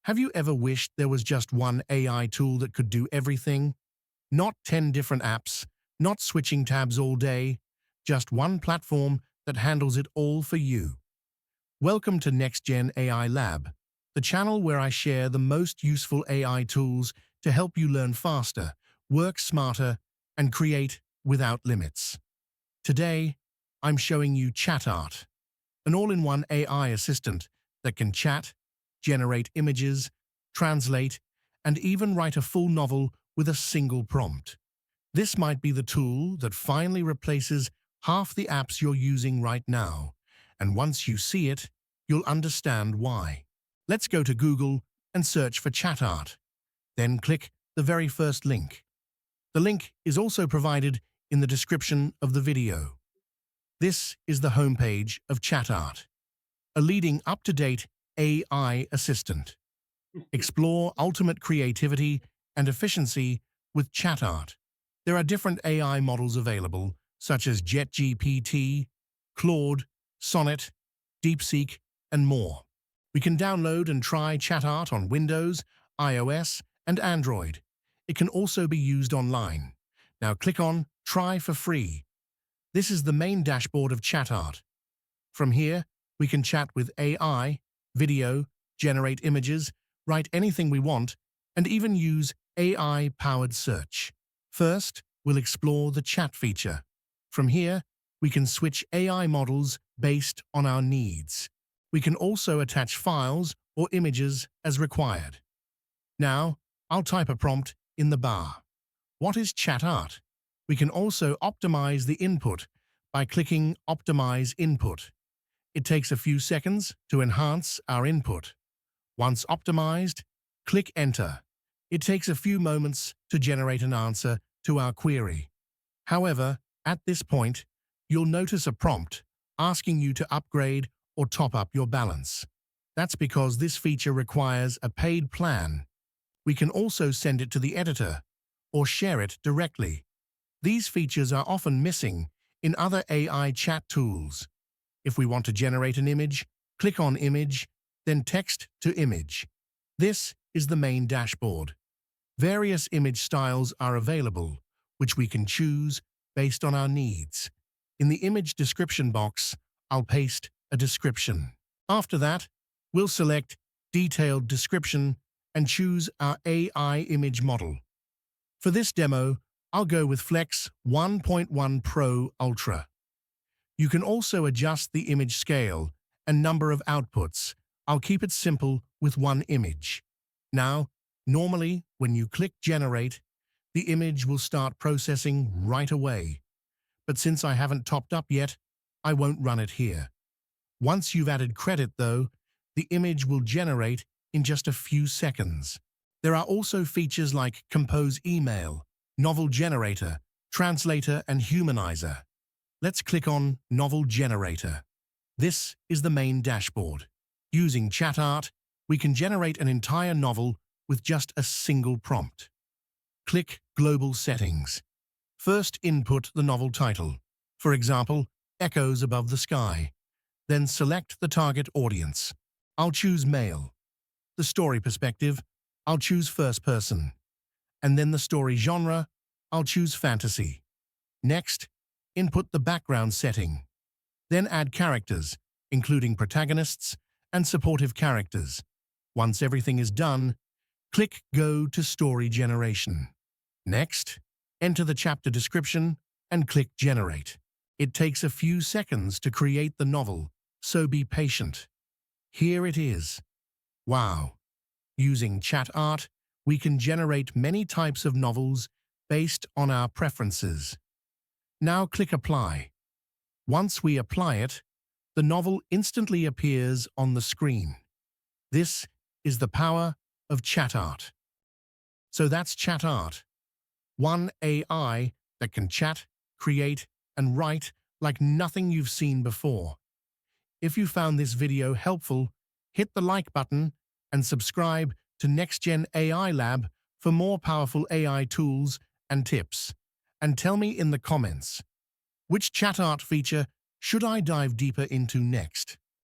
Have you ever wished there was just one AI tool that could do everything? Not 10 different apps, not switching tabs all day, just one platform that handles it all for you. Welcome to Next Gen AI Lab, the channel where I share the most useful AI tools to help you learn faster, work smarter, and create without limits. Today, I'm showing you ChatArt, an all-in-one AI assistant that can chat, generate images, translate, and even write a full novel with a single prompt. This might be the tool that finally replaces half the apps you're using right now, and once you see it, you'll understand why. Let's go to Google and search for ChatArt. Then click the very first link. The link is also provided in the description of the video. This is the homepage of ChatArt, a leading up-to-date AI assistant. Explore ultimate creativity and efficiency with ChatArt. There are different AI models available, such as ChatGPT, Claude, Sonnet, DeepSeek, and more. We can download and try ChatArt on Windows, iOS, and Android. It can also be used online. Now click on Try for free. This is the main dashboard of ChatArt. From here, we can chat with AI, video, generate images, write anything we want, and even use AI-powered search. First, we'll explore the chat feature. From here, we can switch AI models based on our needs. We can also attach files or images as required. Now, I'll type a prompt in the bar. What is ChatArt? We can also optimize the input by clicking Optimize Input. It takes a few seconds to enhance our input. Once optimized, click Enter. It takes a few moments to generate an answer to our query. However, at this point, you'll notice a prompt asking you to upgrade or top up your balance. That's because this feature requires a paid plan. We can also send it to the editor or share it directly. These features are often missing in other AI chat tools. If we want to generate an image, click on Image, then Text to Image. This is the main dashboard. Various image styles are available, which we can choose based on our needs. In the image description box, I'll paste a description. After that, we'll select Detailed Description and choose our AI image model. For this demo, I'll go with Flex 1.1 Pro Ultra. You can also adjust the image scale and number of outputs. I'll keep it simple with one image. Now, normally, when you click Generate, the image will start processing right away. But since I haven't topped up yet, I won't run it here. Once you've added credit, though, the image will generate in just a few seconds. There are also features like Compose Email, Novel Generator, Translator, and Humanizer. Let's click on Novel Generator. This is the main dashboard. Using ChatArt, we can generate an entire novel with just a single prompt. Click Global Settings. First, input the novel title. For example, Echoes Above the Sky. Then select the target audience. I'll choose male. The story perspective, I'll choose first person. And then the story genre, I'll choose fantasy. Next, input the background setting. Then add characters, including protagonists and supportive characters. Once everything is done, click Go to Story Generation. Next, enter the chapter description and click Generate. It takes a few seconds to create the novel, so be patient. Here it is. Wow! Using ChatArt, we can generate many types of novels based on our preferences. Now click Apply. Once we apply it, the novel instantly appears on the screen. This is the power of ChatArt. So that's ChatArt, one AI that can chat, create, and write like nothing you've seen before. If you found this video helpful, hit the like button and subscribe to Next Gen AI Lab for more powerful AI tools and tips. And tell me in the comments, which ChatArt feature should I dive deeper into next?